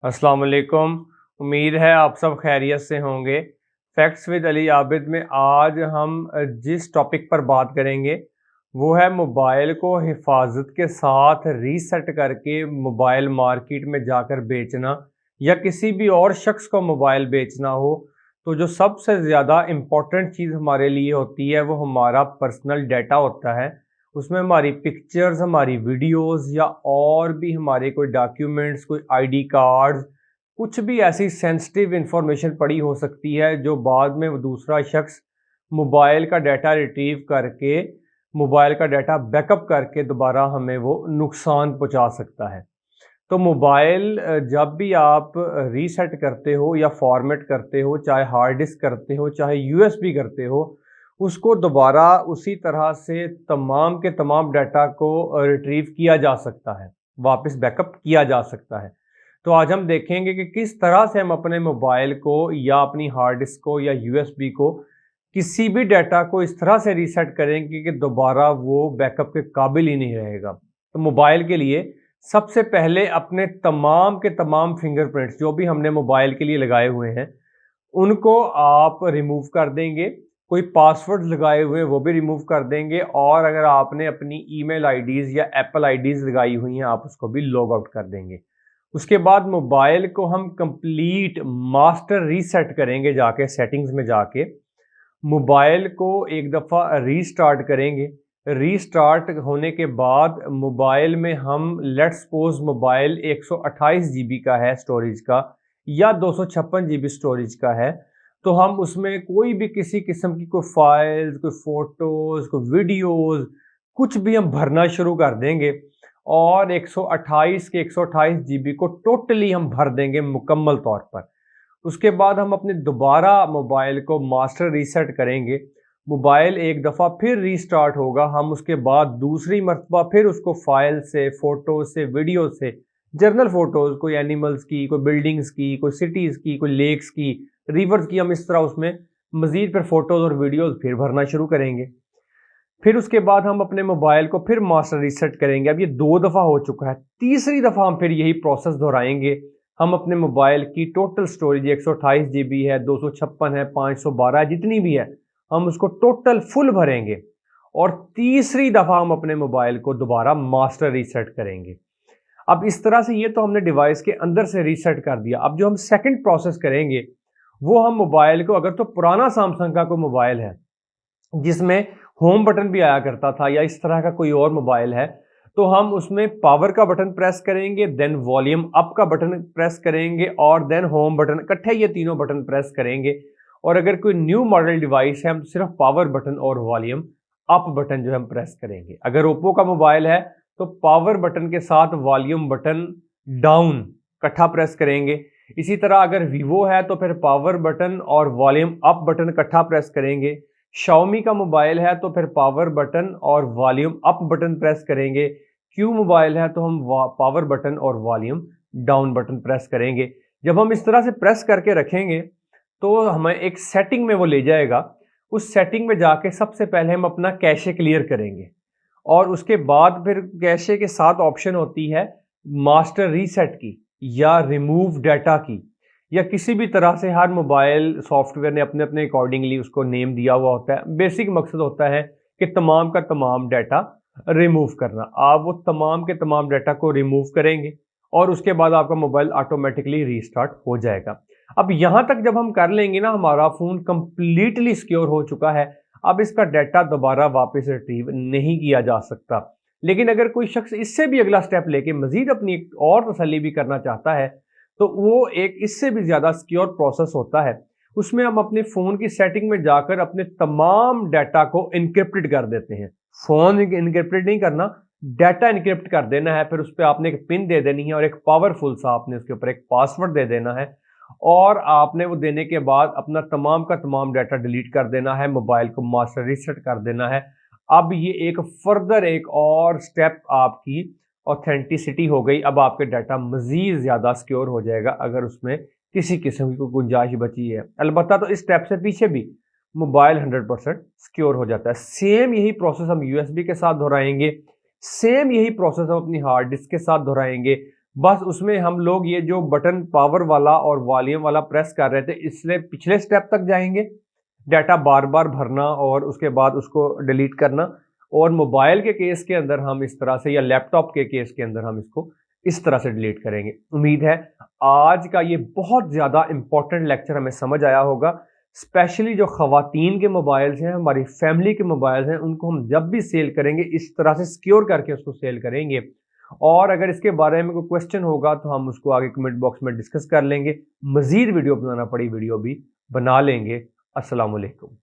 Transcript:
अस्सलाम वालेकुम। उम्मीद है आप सब खैरियत से होंगे। फैक्ट्स विद अली आबिद में आज हम जिस टॉपिक पर बात करेंगे वो है मोबाइल को हिफाजत के साथ रीसेट करके मोबाइल मार्केट में जाकर बेचना या किसी भी और शख्स को मोबाइल बेचना हो। तो जो सबसे ज़्यादा इम्पोर्टेंट चीज़ हमारे लिए होती है वो हमारा पर्सनल डाटा होता है। उसमें हमारी पिक्चर्स, हमारी वीडियोस या और भी हमारे कोई डॉक्यूमेंट्स, कोई आईडी कार्ड्स, कुछ भी ऐसी सेंसिटिव इंफॉर्मेशन पड़ी हो सकती है जो बाद में वो दूसरा शख्स मोबाइल का डाटा रिट्रीव करके, मोबाइल का डाटा बैकअप करके दोबारा हमें वो नुकसान पहुंचा सकता है। तो मोबाइल जब भी आप रीसेट करते हो या फॉर्मेट करते हो, चाहे हार्ड डिस्क करते हो, चाहे यूएसबी करते हो, उसको दोबारा उसी तरह से तमाम के तमाम डाटा को रिट्रीव किया जा सकता है, वापस बैकअप किया जा सकता है। तो आज हम देखेंगे कि किस तरह से हम अपने मोबाइल को या अपनी हार्ड डिस्क को या यूएसबी को किसी भी डाटा को इस तरह से रीसेट करेंगे कि दोबारा वो बैकअप के काबिल ही नहीं रहेगा। तो मोबाइल के लिए सबसे पहले अपने तमाम के तमाम फिंगरप्रिंट्स जो भी हमने मोबाइल के लिए लगाए हुए हैं उनको आप रिमूव कर देंगे। कोई पासवर्ड लगाए हुए हैं वो भी रिमूव कर देंगे, और अगर आपने अपनी ईमेल आईडीज़ या एप्पल आईडीज़ लगाई हुई हैं आप उसको भी लॉग आउट कर देंगे। उसके बाद मोबाइल को हम कंप्लीट मास्टर रीसेट करेंगे, जाके सेटिंग्स में जाके मोबाइल को एक दफ़ा रीस्टार्ट करेंगे। रीस्टार्ट होने के बाद मोबाइल में हम लेट्स सपोज मोबाइल 128 जीबी का है स्टोरेज का या 256 जीबी स्टोरेज का है, तो हम उसमें कोई भी किसी किस्म की कोई फाइल्स, कोई फोटोज़, कोई वीडियोज़, कुछ भी हम भरना शुरू कर देंगे और 128 के 128 जीबी को टोटली हम भर देंगे मुकम्मल तौर पर। उसके बाद हम अपने दोबारा मोबाइल को मास्टर रीसेट करेंगे। मोबाइल एक दफ़ा फिर रीस्टार्ट होगा, हम उसके बाद दूसरी मर्तबा फिर उसको फाइल से, फ़ोटो से, वीडियो से, जर्नल फ़ोटोज़, कोई एनिमल्स की, कोई बिल्डिंग्स की, कोई सिटीज़ की, कोई लेक्स की, रिवर्स की, हम इस तरह उसमें मज़ीद फिर फ़ोटोज़ और वीडियोज़ फिर भरना शुरू करेंगे। फिर उसके बाद हम अपने मोबाइल को फिर मास्टर रीसेट करेंगे। अब ये 2 दफ़ा हो चुका है, तीसरी दफ़ा हम फिर यही प्रोसेस दोहराएंगे। हम अपने मोबाइल की टोटल स्टोरेज 128 जीबी है, 256 है, 512 है, जितनी भी है हम उसको टोटल फुल भरेंगे और तीसरी दफ़ा हम अपने मोबाइल को दोबारा मास्टर रीसेट करेंगे। अब इस तरह से ये तो हमने डिवाइस के अंदर से रीसेट कर दिया। अब जो हम सेकंड प्रोसेस करेंगे वो हम मोबाइल को, अगर तो पुराना सैमसंग का कोई मोबाइल है जिसमें होम बटन भी आया करता था या इस तरह का कोई और मोबाइल है, तो हम उसमें पावर का बटन प्रेस करेंगे, देन वॉल्यूम अप का बटन प्रेस करेंगे और देन होम बटन, इकट्ठे ये तीनों बटन प्रेस करेंगे। और अगर कोई न्यू मॉडल डिवाइस है हम सिर्फ पावर बटन और वॉल्यूम अप बटन जो हम प्रेस करेंगे। अगर ओप्पो का मोबाइल है तो पावर बटन के साथ वॉल्यूम बटन डाउन इकट्ठा प्रेस करेंगे। इसी तरह अगर वीवो है तो फिर पावर बटन और वॉल्यूम अप बटन इकट्ठा प्रेस करेंगे। शाओमी का मोबाइल है तो फिर पावर बटन और वॉल्यूम अप बटन प्रेस करेंगे। क्यू मोबाइल है तो हम पावर बटन और वॉल्यूम डाउन बटन प्रेस करेंगे। जब हम इस तरह से प्रेस करके रखेंगे तो हमें एक सेटिंग में वो ले जाएगा। उस सेटिंग में जाके सबसे पहले हम अपना कैशे क्लियर करेंगे और उसके बाद फिर कैशे के साथ ऑप्शन होती है मास्टर रीसेट की या रिमूव डाटा की, या किसी भी तरह से हर मोबाइल सॉफ्टवेयर ने अपने अपने अकॉर्डिंगली उसको नेम दिया हुआ होता है। बेसिक मकसद होता है कि तमाम का तमाम डाटा रिमूव करना। आप वो तमाम के तमाम डाटा को रिमूव करेंगे और उसके बाद आपका मोबाइल ऑटोमेटिकली रीस्टार्ट हो जाएगा। अब यहाँ तक जब हम कर लेंगे ना, हमारा फ़ोन कंप्लीटली सिक्योर हो चुका है। अब इसका डाटा दोबारा वापस रिट्रीव नहीं किया जा सकता। लेकिन अगर कोई शख्स इससे भी अगला स्टेप लेके मजीद अपनी एक और तसल्ली भी करना चाहता है तो वो एक इससे भी ज़्यादा सिक्योर प्रोसेस होता है। उसमें हम अपने फ़ोन की सेटिंग में जाकर अपने तमाम डाटा को इनक्रिप्टेड कर देते हैं। फ़ोन इनक्रिप्टेड नहीं करना, डाटा इनक्रिप्ट कर देना है। फिर उस पर आपने एक पिन दे देनी है और एक पावरफुल सा आपने उसके ऊपर एक पासवर्ड दे देना है और आपने वो देने के बाद अपना तमाम का तमाम डाटा डिलीट कर देना है, मोबाइल को मास्टर रीसेट कर देना है। अब ये एक फर्दर एक और स्टेप आपकी ऑथेंटिसिटी हो गई। अब आपके डाटा मज़ीद ज़्यादा सिक्योर हो जाएगा अगर उसमें किसी किस्म की कोई गुंजाइश बची है। अलबत्ता तो इस स्टेप से पीछे भी मोबाइल 100% सिक्योर हो जाता है। सेम यही प्रोसेस हम यूएसबी के साथ दोहराएंगे, सेम यही प्रोसेस हम अपनी हार्ड डिस्क के साथ दोहराएंगे। बस उसमें हम लोग ये जो बटन पावर वाला और वॉल्यूम वाला प्रेस कर रहे थे, इसलिए पिछले स्टेप तक जाएंगे, डाटा बार बार भरना और उसके बाद उसको डिलीट करना। और मोबाइल के केस के अंदर हम इस तरह से, या लैपटॉप के केस के अंदर हम इसको इस तरह से डिलीट करेंगे। उम्मीद है आज का ये बहुत ज़्यादा इंपॉर्टेंट लेक्चर हमें समझ आया होगा। स्पेशली जो ख़वातीन के मोबाइल्स हैं, हमारी फैमिली के मोबाइल्स हैं, उनको हम जब भी सेल करेंगे इस तरह से सिक्योर करके उसको सेल करेंगे। और अगर इसके बारे में कोई क्वेश्चन होगा तो हम उसको आगे कमेंट बॉक्स में डिस्कस कर लेंगे। मज़ीद वीडियो बनाना पड़ी वीडियो भी बना लेंगे। अस्सलाम वालेकुम।